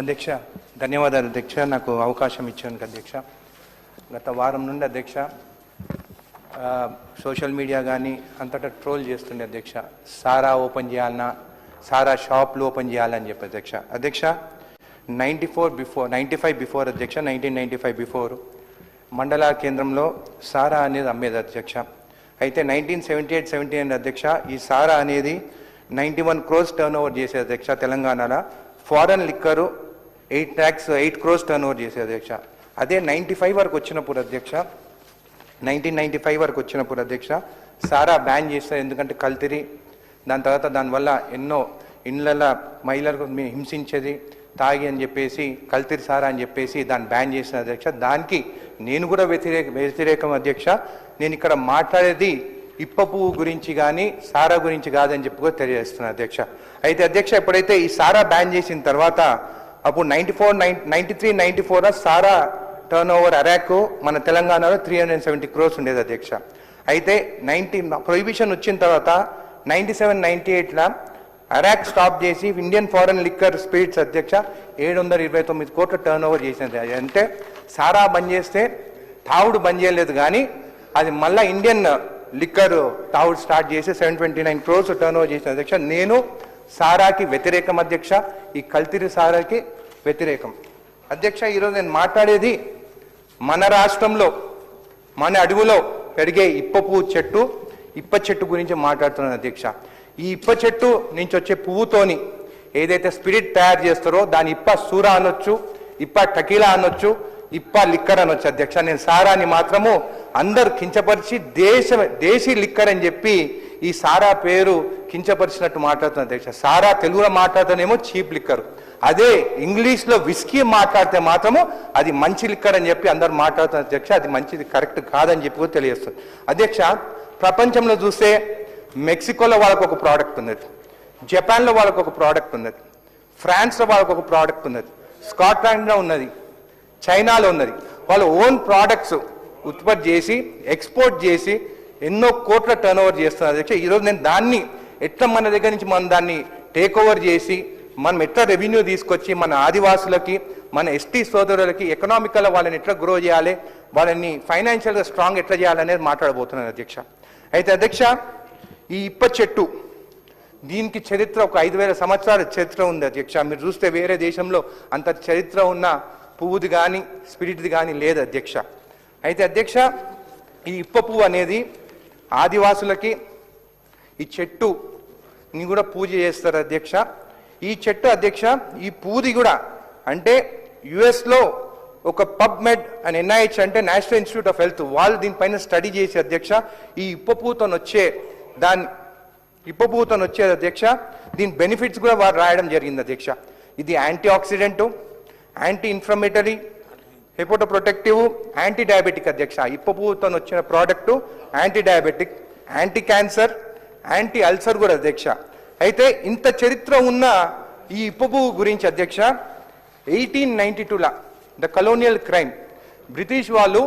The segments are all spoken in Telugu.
అధ్యక్ష ధన్యవాదాలు అధ్యక్ష నాకు అవకాశం ఇచ్చినందుకు అధ్యక్ష గత వారం నుండి అధ్యక్ష సోషల్ మీడియా కానీ అంతటా ట్రోల్ చేస్తుండే అధ్యక్ష సారా ఓపెన్ చేయాలన్నా సారా షాప్లు ఓపెన్ చేయాలని చెప్పి అధ్యక్ష 95 బిఫోర్ అధ్యక్ష 1995 బిఫోర్ మండల కేంద్రంలో సారా అనేది అమ్మేది అధ్యక్ష అయితే 1978-79 అధ్యక్ష ఈ సారా అనేది 91 crores టర్న్ ఓవర్ చేసే అధ్యక్ష తెలంగాణలో foreign liquor 8 crores turn over చేసే అధ్యక్ష అదే 95 వరకు వచ్చినప్పుడు అధ్యక్ష 1995 వరకు వచ్చినప్పుడు అధ్యక్ష సారా బ్యాన్ చేస్తారు ఎందుకంటే కల్తీరి దాని తర్వాత దానివల్ల ఎన్నో ఇండ్ల మహిళలకు హింసించేది తాగి అని చెప్పేసి కల్తీరి సారా అని చెప్పేసి దాన్ని బ్యాన్ చేసిన అధ్యక్ష దానికి నేను కూడా వ్యతిరేకం అధ్యక్ష నేను ఇక్కడ మాట్లాడేది ఇప్ప పువ్వు గురించి కానీ సారా గురించి కాదని చెప్పి కూడా తెలియజేస్తున్నాను అధ్యక్ష అయితే అధ్యక్ష ఎప్పుడైతే ఈ సారా బ్యాన్ చేసిన తర్వాత అప్పుడు 93-94 సారా టర్న్ ఓవర్ అరాక్ మన తెలంగాణలో 370 crores ఉండేది అధ్యక్ష అయితే ప్రొహిబిషన్ వచ్చిన తర్వాత 97-98 అరాక్ స్టాప్ చేసి ఇండియన్ ఫారెన్ లిక్కర్ స్పిరిట్స్ అధ్యక్ష 729 కోట్ల టర్న్ ఓవర్ చేసినది అంటే సారా బంద్ చేస్తే తావుడు బంద్ చేయలేదు కానీ అది మళ్ళీ ఇండియన్ లిక్కర్ తావుడు స్టార్ట్ చేసి 729 crores టర్న్ ఓవర్ చేసిన అధ్యక్ష నేను సారాకి వ్యతిరేకం అధ్యక్ష ఈ కల్తీరి సారాకి వ్యతిరేకం అధ్యక్ష ఈరోజు నేను మాట్లాడేది మన రాష్ట్రంలో మన అడవులో పెరిగే ఇప్ప చెట్టు గురించి మాట్లాడుతున్నాను అధ్యక్ష ఈ ఇప్ప చెట్టు నుంచి వచ్చే పువ్వుతోని ఏదైతే స్పిరిట్ తయారు చేస్తారో దాని ఇప్ప సూరా అనొచ్చు ఇప్ప టకీలా అనొచ్చు ఇప్ప లిక్కర్ అనొచ్చు అధ్యక్ష నేను సారాని మాత్రము అందరు కించపరిచి దేశీ లిక్కర్ అని చెప్పి ఈ సారా పేరు కించపరిచినట్టు మాట్లాడుతున్న అధ్యక్ష సారా తెలుగులో మాట్లాడుతానేమో చీప్ లిక్కర్ అదే ఇంగ్లీష్లో విస్కీ మాట్లాడితే మాత్రము అది మంచి లిక్కర్ అని చెప్పి అందరు మాట్లాడుతున్న అధ్యక్ష అది మంచిది కరెక్ట్ కాదని చెప్పి కూడా తెలియజేస్తుంది అధ్యక్ష ప్రపంచంలో చూస్తే మెక్సికోలో వాళ్ళకు ఒక ప్రోడక్ట్ ఉన్నది జపాన్లో వాళ్ళకు ఒక ప్రోడక్ట్ ఉన్నది ఫ్రాన్స్లో వాళ్ళకు ఒక ప్రోడక్ట్ ఉన్నది స్కాట్లాండ్లో ఉన్నది చైనాలో ఉన్నది వాళ్ళ ఓన్ ప్రోడక్ట్స్ ఉత్పత్తి చేసి ఎక్స్పోర్ట్ చేసి ఎన్నో కోట్ల టర్న్ ఓవర్ చేస్తున్నారు అధ్యక్ష ఈరోజు నేను దాన్ని ఎట్లా మన దగ్గర నుంచి మనం దాన్ని టేక్ ఓవర్ చేసి మనం ఎట్లా రెవెన్యూ తీసుకొచ్చి మన ఆదివాసులకి మన ఎస్టీ సోదరులకి ఎకనామికల్ వాళ్ళని ఎట్లా గ్రో చేయాలి వాళ్ళని ఫైనాన్షియల్గా స్ట్రాంగ్ ఎట్లా చేయాలనేది మాట్లాడబోతున్నాను అధ్యక్ష అయితే అధ్యక్ష ఈ ఇప్ప చెట్టు దీనికి చరిత్ర ఒక 5,000 సంవత్సరాల చరిత్ర ఉంది అధ్యక్ష మీరు చూస్తే వేరే దేశంలో అంత చరిత్ర ఉన్న పువ్వుది కానీ స్పిరిట్ది కానీ లేదు అధ్యక్ష అయితే అధ్యక్ష ఈ ఇప్ప పువ్వు అనేది ఆదివాసులకి ఈ చెట్టుని కూడా పూజ చేస్తారు అధ్యక్ష ఈ చెట్టు అధ్యక్ష ఈ పువ్వుది కూడా అంటే యుఎస్లో ఒక పబ్మెడ్ అండ్ NIH అంటే నేషనల్ ఇన్స్టిట్యూట్ ఆఫ్ హెల్త్ వాళ్ళు దీనిపైన స్టడీ చేసి అధ్యక్ష ఈ ఇప్ప పువ్వుతో వచ్చే అధ్యక్ష దీని బెనిఫిట్స్ కూడా వారు రాయడం జరిగింది అధ్యక్ష ఇది anti oxidant anti inflammatory hepato protective anti diabetic అధ్యక్ష ఇప్ప పువ్వుతో వచ్చిన product anti diabetic anti cancer anti ulcer కూడా అధ్యక్ష అయితే ఇంత చరిత్ర ఉన్న ఈ ఇప్ప పువ్వు గురించి అధ్యక్ష 1892 ద కలోనియల్ క్రైమ్ బ్రిటిష్ వాళ్ళు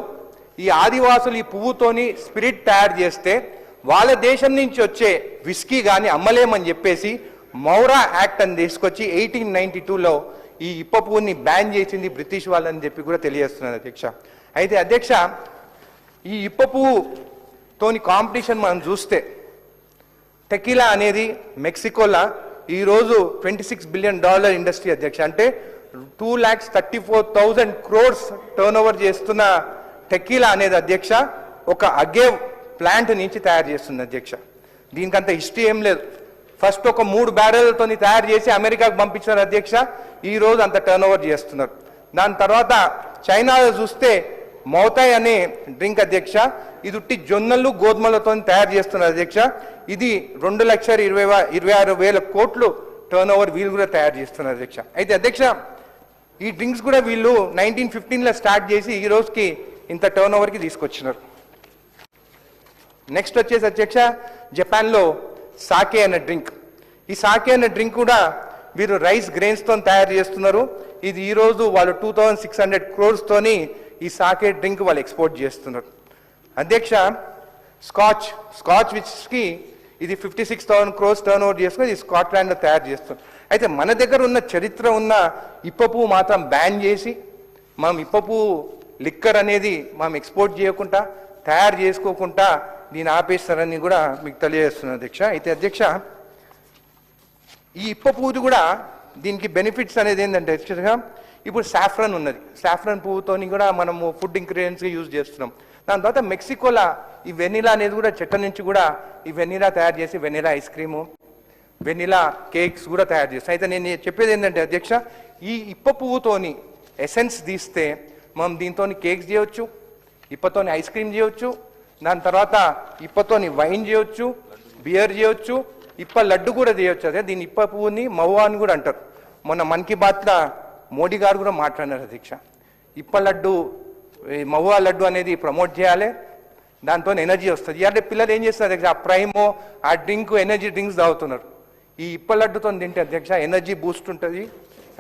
ఈ ఆదివాసులు ఈ పువ్వుతోని స్పిరిట్ తయారు చేస్తే వాళ్ళ దేశం నుంచి వచ్చే విస్కీ కానీ అమ్మలేమని చెప్పేసి మౌరా యాక్ట్ అని తీసుకొచ్చి 1892లో ఈ ఇప్ప పువ్వుని బ్యాన్ చేసింది బ్రిటిష్ వాళ్ళని చెప్పి కూడా తెలియజేస్తున్నారు అధ్యక్ష అయితే అధ్యక్ష ఈ ఇప్ప పువ్వుతోని కాంపిటీషన్ మనం చూస్తే టెకీలా అనేది మెక్సికోలో ఈరోజు $26 billion ఇండస్ట్రీ అధ్యక్ష అంటే 2,34,000 crores టర్న్ ఓవర్ చేస్తున్న టెకీలా అనేది అధ్యక్ష ఒక అగేవ్ ప్లాంట్ నుంచి తయారు చేస్తుంది అధ్యక్ష దీనికంత హిస్టరీ ఏం లేదు ఫస్ట్ ఒక 3 బ్యారెల్తో తయారు చేసి అమెరికాకు పంపించారు అధ్యక్ష ఈరోజు అంత టర్న్ ఓవర్ చేస్తున్నారు దాని తర్వాత చైనాలో చూస్తే మౌతాయ్ అనే డ్రింక్ అధ్యక్ష ఇది ఉట్టి జొన్నలు గోధుమలతో తయారు చేస్తున్నారు అధ్యక్ష ఇది 2,26,000 కోట్లు టర్న్ ఓవర్ వీళ్ళు కూడా తయారు చేస్తున్నారు అధ్యక్ష అయితే అధ్యక్ష ఈ డ్రింక్స్ కూడా వీళ్ళు 1915లో స్టార్ట్ చేసి ఈ రోజుకి ఇంత టర్న్ ఓవర్కి తీసుకొచ్చినారు నెక్స్ట్ వచ్చేసి అధ్యక్ష జపాన్లో సాకే అనే డ్రింక్ ఈ సాకే అనే డ్రింక్ కూడా వీరు రైస్ గ్రెయిన్స్తో తయారు చేస్తున్నారు ఇది ఈరోజు వాళ్ళు 2,600 crores తోని ఈ సాకే డ్రింక్ వాళ్ళు ఎక్స్పోర్ట్ చేస్తున్నారు అధ్యక్ష స్కాచ్ విచ్కి ఇది 56,000 crores టర్న్ ఓవర్ చేసుకుని ఇది స్కాట్లాండ్లో తయారు చేస్తున్నారు అయితే మన దగ్గర ఉన్న చరిత్ర ఉన్న ఇప్ప పువ్వు మాత్రం బ్యాన్ చేసి మనం ఇప్ప పువ్వు లిక్కర్ అనేది మనం ఎక్స్పోర్ట్ చేయకుండా తయారు చేసుకోకుండా దీన్ని ఆపేస్తారని కూడా మీకు తెలియజేస్తున్నాను అధ్యక్ష. అయితే అధ్యక్ష ఈ ఇప్ప పువ్వుది కూడా దీనికి బెనిఫిట్స్ అనేది ఏంటంటే యాక్చువల్గా ఇప్పుడు సాఫ్రన్ ఉన్నది, సాఫ్రన్ పువ్వుతోని కూడా మనము ఫుడ్ ఇంగ్రీడియంట్స్గా యూజ్ చేస్తున్నాం. దాని తర్వాత మెక్సికోలో ఈ వెనిలా అనేది కూడా చెట్ల నుంచి కూడా ఈ వెనిలా తయారు చేసి vanilla ice cream, vanilla cakes కూడా తయారు చేస్తాం. అయితే నేను చెప్పేది ఏంటంటే అధ్యక్ష, ఈ ఇప్ప పువ్వుతోని ఎసెన్స్ తీస్తే మనం దీంతో కేక్స్ చేయవచ్చు, ఇప్పతోని ఐస్ క్రీమ్ చేయవచ్చు, దాని తర్వాత ఇప్పతోని వైన్ చేయవచ్చు, బియర్ చేయవచ్చు, ఇప్ప లడ్డు కూడా చేయవచ్చు. అదే దీని ఇప్ప పువ్వుని మవ్వా అని కూడా అంటారు. మొన్న మన్ కీ బాత్లో మోడీ గారు కూడా మాట్లాడినారు అధ్యక్ష. ఇప్ప లడ్డు మవ్వా లడ్డు అనేది ప్రమోట్ చేయాలి, దాంతో ఎనర్జీ వస్తుంది. అంటే పిల్లలు ఏం చేస్తారు అధ్యక్ష, ఆ ప్రైమో ఆ డ్రింక్ ఎనర్జీ డ్రింక్స్ తాగుతున్నారు. ఈ ఇప్ప లడ్డుతో తింటే అధ్యక్ష ఎనర్జీ బూస్ట్ ఉంటుంది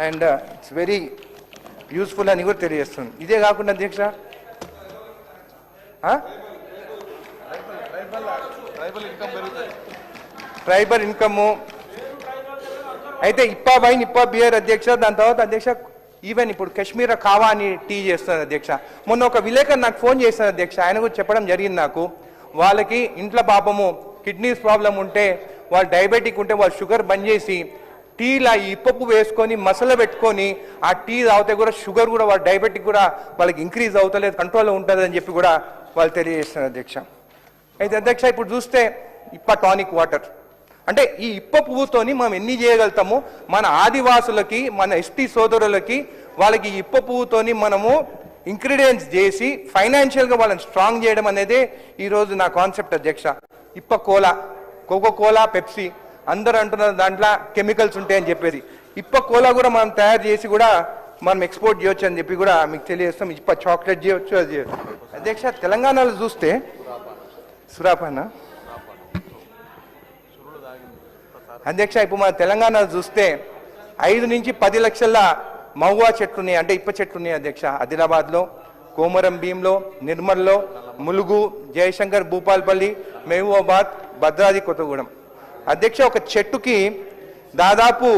అండ్ ఇట్స్ వెరీ యూస్ఫుల్ అని కూడా తెలియజేస్తుంది. ఇదే కాకుండా అధ్యక్ష ట్రైబల్ ఇన్కమ్ అయితే ఇప్పా వైన్ ఇప్పా బియర్ అధ్యక్ష. దాని తర్వాత అధ్యక్ష ఈవెన్ ఇప్పుడు కాశ్మీర్ కావా అని టీ చేస్తున్నారు అధ్యక్ష. మొన్న ఒక విలేకరు నాకు ఫోన్ చేశారు అధ్యక్ష, ఆయన కూడా చెప్పడం జరిగింది నాకు. వాళ్ళకి ఇంట్లో పాపము కిడ్నీస్ ప్రాబ్లం ఉంటే, వాళ్ళు డయాబెటిక్ ఉంటే వాళ్ళు షుగర్ బంద్ చేసి టీలా ఈ ఇప్పపు వేసుకొని మసాల పెట్టుకొని ఆ టీ తాగితే కూడా షుగర్ కూడా వాళ్ళ డయాబెటిక్ కూడా వాళ్ళకి ఇంక్రీజ్ అవుతలేదు, కంట్రోల్లో ఉంటుంది అని చెప్పి కూడా వాళ్ళు తెలియజేస్తున్నారు అధ్యక్ష. అయితే అధ్యక్ష ఇప్పుడు చూస్తే ఇప్ప టానిక్ వాటర్ అంటే ఈ ఇప్ప పువ్వుతోని మనం ఎన్ని చేయగలుగుతాము, మన ఆదివాసులకి మన ఎస్టీ సోదరులకి వాళ్ళకి ఈ ఇప్ప పువ్వుతోని మనము ఇంగ్రీడియంట్స్ చేసి ఫైనాన్షియల్గా వాళ్ళని స్ట్రాంగ్ చేయడం అనేది ఈరోజు నా కాన్సెప్ట్ అధ్యక్ష. ఇప్ప కోలా, కోకో కోలా, పెప్సీ అందరూ అంటున్నారు దాంట్లో కెమికల్స్ ఉంటాయని చెప్పేది. ఇప్ప కోలా కూడా మనం తయారు చేసి కూడా మనం ఎక్స్పోర్ట్ చేయొచ్చు అని చెప్పి కూడా మీకు తెలియజేస్తాం. ఇప్ప చాక్లెట్ చేయొచ్చు, అది చేయొచ్చు అధ్యక్ష. తెలంగాణలో చూస్తే సురాపాన అధ్యక్ష, ఇప్పుడు మన తెలంగాణలో చూస్తే 5 నుంచి 10 లక్షల మహువా చెట్లు ఉన్నాయి, అంటే ఇప్ప చెట్లు ఉన్నాయి అధ్యక్ష. ఆదిలాబాద్లో, కోమరం భీంలో, నిర్మల్లో, ములుగు, జయశంకర్, భూపాల్పల్లి, మహబూబాబాద్, భద్రాద్రి కొత్తగూడెం అధ్యక్ష. ఒక చెట్టుకి దాదాపు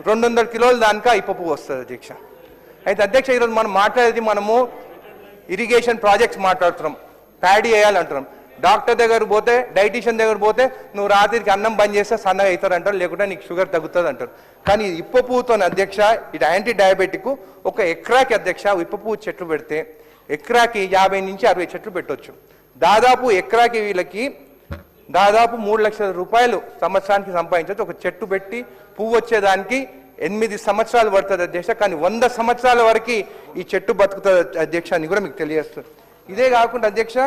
200 కిలోల దానికా ఇప్ప పువ్వు వస్తుంది అధ్యక్ష. అయితే అధ్యక్ష ఈరోజు మనం మాట్లాడేది మనము ఇరిగేషన్ ప్రాజెక్ట్స్ మాట్లాడుతున్నాం, ప్యాడీ వేయాలంటున్నాం. డాక్టర్ దగ్గర పోతే, డైటీషియన్ దగ్గర పోతే నువ్వు రాత్రికి అన్నం బంద్ చేస్తే సన్నగా అవుతారు అంటారు, లేకుంటే నీకు షుగర్ తగ్గుతుంది అంటారు. కానీ ఇప్ప పువ్వుతో అధ్యక్ష ఇది యాంటీ డయాబెటిక్. ఒక ఎకరాకి అధ్యక్ష ఇప్ప పువ్వు చెట్లు పెడితే ఎకరాకి 50 నుంచి 60 చెట్లు పెట్టవచ్చు. దాదాపు ఎకరాకి వీళ్ళకి దాదాపు 3 లక్షల రూపాయలు సంవత్సరానికి సంపాదించవచ్చు. ఒక చెట్టు పెట్టి పువ్వు వచ్చేదానికి 8 సంవత్సరాలు పడుతుంది అధ్యక్ష. కానీ 100 సంవత్సరాల వరకు ఈ చెట్టు బతుకుతుంది అధ్యక్ష అని కూడా మీకు తెలియజేస్తుంది. ఇదే కాకుండా అధ్యక్ష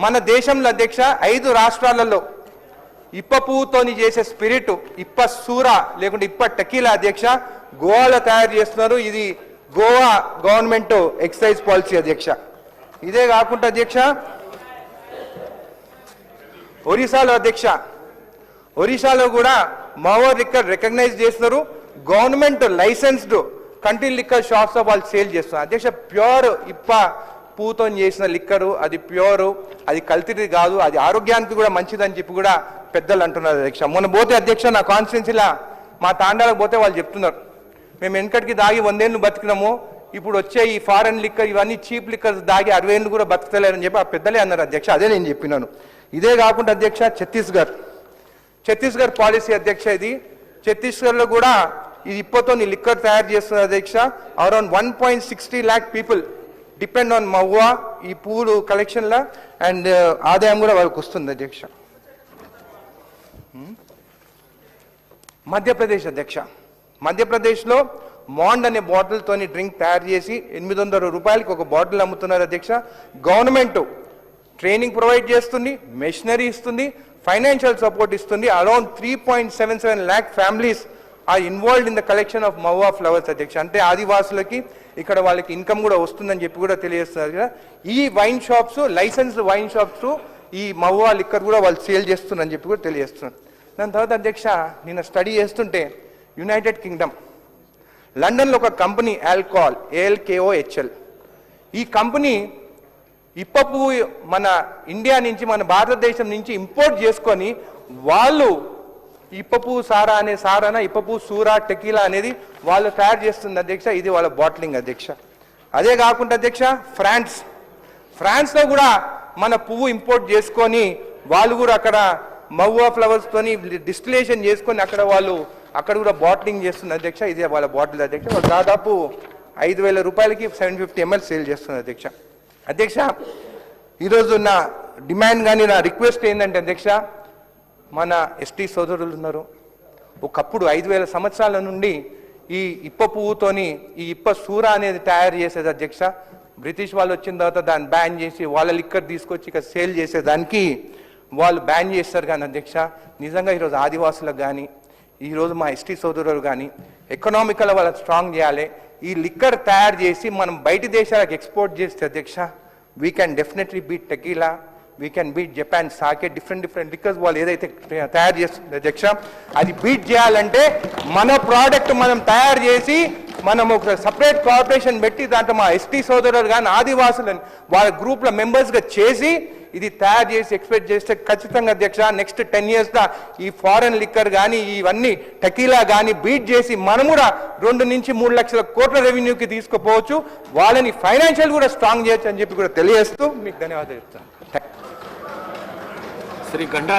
మన దేశంలో అధ్యక్ష 5 రాష్ట్రాలలో ఇప్ప పువ్వుతోని చేసే స్పిరిట్ ఇప్ప సూరా లేకుంటే ఇప్ప టకీలా అధ్యక్ష గోవాలో తయారు చేస్తున్నారు. ఇది గోవా గవర్నమెంట్ ఎక్సైజ్ పాలసీ అధ్యక్ష. ఇదే కాకుండా అధ్యక్ష ఒరిస్సాలో కూడా మహువా లిక్కర్ రికగ్నైజ్ చేస్తున్నారు. Government licensed country liquor shops వాళ్ళు సేల్ చేస్తున్నారు అధ్యక్ష. ప్యూర్ ఇప్ప పువ్వుతో చేసిన లిక్కరు, అది ప్యూరు, అది కల్తీది కాదు, అది ఆరోగ్యానికి కూడా మంచిదని చెప్పి కూడా పెద్దలు అంటున్నారు అధ్యక్ష. మొన్న పోతే అధ్యక్ష నా కాన్స్టిట్యున్సీలా మా తాండాలకు పోతే వాళ్ళు చెప్తున్నారు, మేము వెనకటికి దాగి 100 ఏళ్ళు బతికినాము, ఇప్పుడు వచ్చే ఈ ఫారెన్ లిక్కర్ ఇవన్నీ చీప్ లిక్కర్స్ దాగి 60 ఏళ్ళు కూడా బతకలేరని చెప్పి ఆ పెద్దలే అన్నారు అధ్యక్ష. అదే నేను చెప్పినాను. ఇదే కాకుండా అధ్యక్ష ఛత్తీస్గఢ్ పాలసీ అధ్యక్ష. ఇది ఛత్తీస్గఢ్లో కూడా ఇది ఇప్పతో లిక్కర్ తయారు చేస్తున్నారు అధ్యక్ష. Around 1.60 lakh people depend on Mahua ఈ పువ్వులు కలెక్షన్లో అండ్ ఆదాయం కూడా వాళ్ళకి వస్తుంది అధ్యక్ష. మధ్యప్రదేశ్ అధ్యక్ష, మధ్యప్రదేశ్లో మాండ్ అనే బాటిల్తోని డ్రింక్ తయారు చేసి 800 రూపాయలకి ఒక బాటిల్ అమ్ముతున్నారు అధ్యక్ష. గవర్నమెంట్ ట్రైనింగ్ ప్రొవైడ్ చేస్తుంది, మెషినరీ ఇస్తుంది, ఫైనాన్షియల్ సపోర్ట్ ఇస్తుంది. Around 3.77 lakh families are involved in the collection of mahua flowers అధ్యక్ష. అంటే ఆదివాసులకి ఇక్కడ వాళ్ళకి ఇన్కమ్ కూడా వస్తుందని చెప్పి కూడా తెలియజేస్తున్నారు కదా. ఈ wine shops, licensed wine shops ఈ మహువా లిక్కర్ కూడా వాళ్ళు సేల్ చేస్తున్నారని చెప్పి కూడా తెలియజేస్తున్నారు. దాని తర్వాత అధ్యక్ష నిన్న స్టడీ చేస్తుంటే యునైటెడ్ కింగ్డమ్ లండన్లో ఒక కంపెనీ ఆల్కహాల్ ALKOHL, ఈ కంపెనీ ఇప్ప పువ్వు మన ఇండియా నుంచి మన భారతదేశం నుంచి ఇంపోర్ట్ చేసుకొని వాళ్ళు ఇప్ప పువ్వు సారా అనే సారాన ఇప్ప పువ్వు సూరా టెకీలా అనేది వాళ్ళు తయారు చేస్తుంది అధ్యక్ష. ఇది వాళ్ళ బాటిలింగ్ అధ్యక్ష. అదే కాకుండా అధ్యక్ష ఫ్రాన్స్లో కూడా మన పువ్వు ఇంపోర్ట్ చేసుకొని వాళ్ళు కూడా అక్కడ మవ్వా ఫ్లవర్స్తోని డిస్టిలేషన్ చేసుకొని అక్కడ కూడా బాటిలింగ్ చేస్తుంది అధ్యక్ష. ఇది వాళ్ళ బాటిల్ అధ్యక్ష. వాళ్ళు దాదాపు 5,000 రూపాయలకి 750 ml సేల్ చేస్తుంది అధ్యక్ష. అధ్యక్ష, ఈరోజు నా డిమాండ్ కానీ నా రిక్వెస్ట్ ఏంటంటే అధ్యక్ష, మన ఎస్టీ సోదరులు ఉన్నారు, ఒకప్పుడు 5,000 సంవత్సరాల నుండి ఈ ఇప్ప పువ్వుతోని ఈ ఇప్ప సూర అనేది తయారు చేసేది అధ్యక్ష. బ్రిటిష్ వాళ్ళు వచ్చిన తర్వాత దాన్ని బ్యాన్ చేసి వాళ్ళ లిక్కర్ తీసుకొచ్చి ఇక్కడ సేల్ చేసేదానికి వాళ్ళు బ్యాన్ చేస్తారు. కానీ అధ్యక్ష, నిజంగా ఈరోజు ఆదివాసులకు కానీ ఈరోజు మా ఎస్టీ సోదరులు కానీ ఎకనామికల్ వాళ్ళకి స్ట్రాంగ్ చేయాలి. ఈ లిక్కర్ తయారు చేసి మనం బయట దేశాలకు ఎక్స్పోర్ట్ చేస్తే అధ్యక్ష, we can definitely beat tequila, we can beat Japan Sake, different liquors వాళ్ళు ఏదైతే తయారు చేస్తుంది అధ్యక్ష, అది బీట్ చేయాలంటే మన ప్రోడక్ట్ మనం తయారు చేసి మనం ఒక సపరేట్ కార్పొరేషన్ పెట్టి దాంట్లో మా ఎస్టీ సోదరులు కానీ ఆదివాసులని వాళ్ళ గ్రూప్ల మెంబర్స్గా చేసి ఇది తయారు చేసి ఎక్స్పెక్ట్ చేస్తే ఖచ్చితంగా అధ్యక్ష నెక్స్ట్ 10 years ఈ ఫారెన్ లిక్కర్ కానీ ఇవన్నీ టెకీలా కానీ బీట్ చేసి మనం కూడా 2 నుంచి 3 లక్షల కోట్ల రెవెన్యూకి తీసుకుపోవచ్చు. వాళ్ళని ఫైనాన్షియల్ కూడా స్ట్రాంగ్ చేయొచ్చు అని చెప్పి కూడా తెలియజేస్తూ మీకు ధన్యవాదాలు చెప్తాను. శ్రీ గంటా